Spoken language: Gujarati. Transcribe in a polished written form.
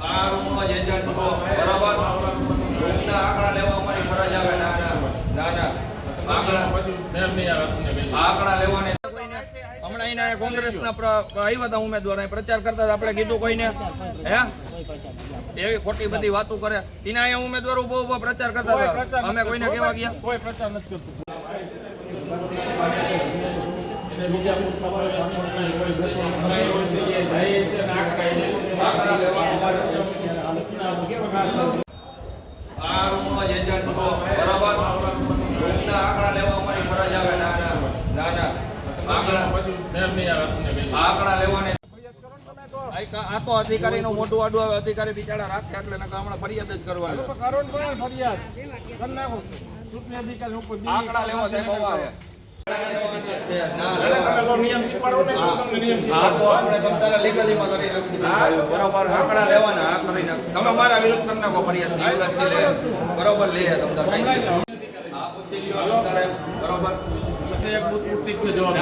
આ રૂમનો જ એજન્ટ છો બરાબર. રૂમના આંકડા લેવા અમારી ફરજ આવે. ના આંકડા લેવાને હમણાં અહીંયા કોંગ્રેસના આવ્યા હતા ઉમેદવાર પ્રચાર કરતા હતા. આપણે કીધું કોઈને હે એવી ખોટી બધી વાતો કરે. એના અહીંયા ઉમેદવારો બહુ પ્રચાર કરતા હતા. અમે કોઈને કેવા ગયા? કોઈ પ્રચાર નથી કરતું. આ રૂમનો જ એજન્ટ છો બરાબર. રૂમના આંકડા લેવા અમારી ફરજ આવે. આંકડા લેવાને આ તો અધિકારીનું મોટું આડું આવે. અધિકારી બિચારા રાખે એટલે હમણાં ફરિયાદ જ કરવાની. આંકડા લેવા જાય આંકડા લેવાના આ કરી નાખશે. તમે મારા વિરુદ્ધ કરી નાખો ફરિયાદ. બરોબર લે આ પૂછી લ્યો બરોબર. એક બુથ પૂરતી જ જવાબ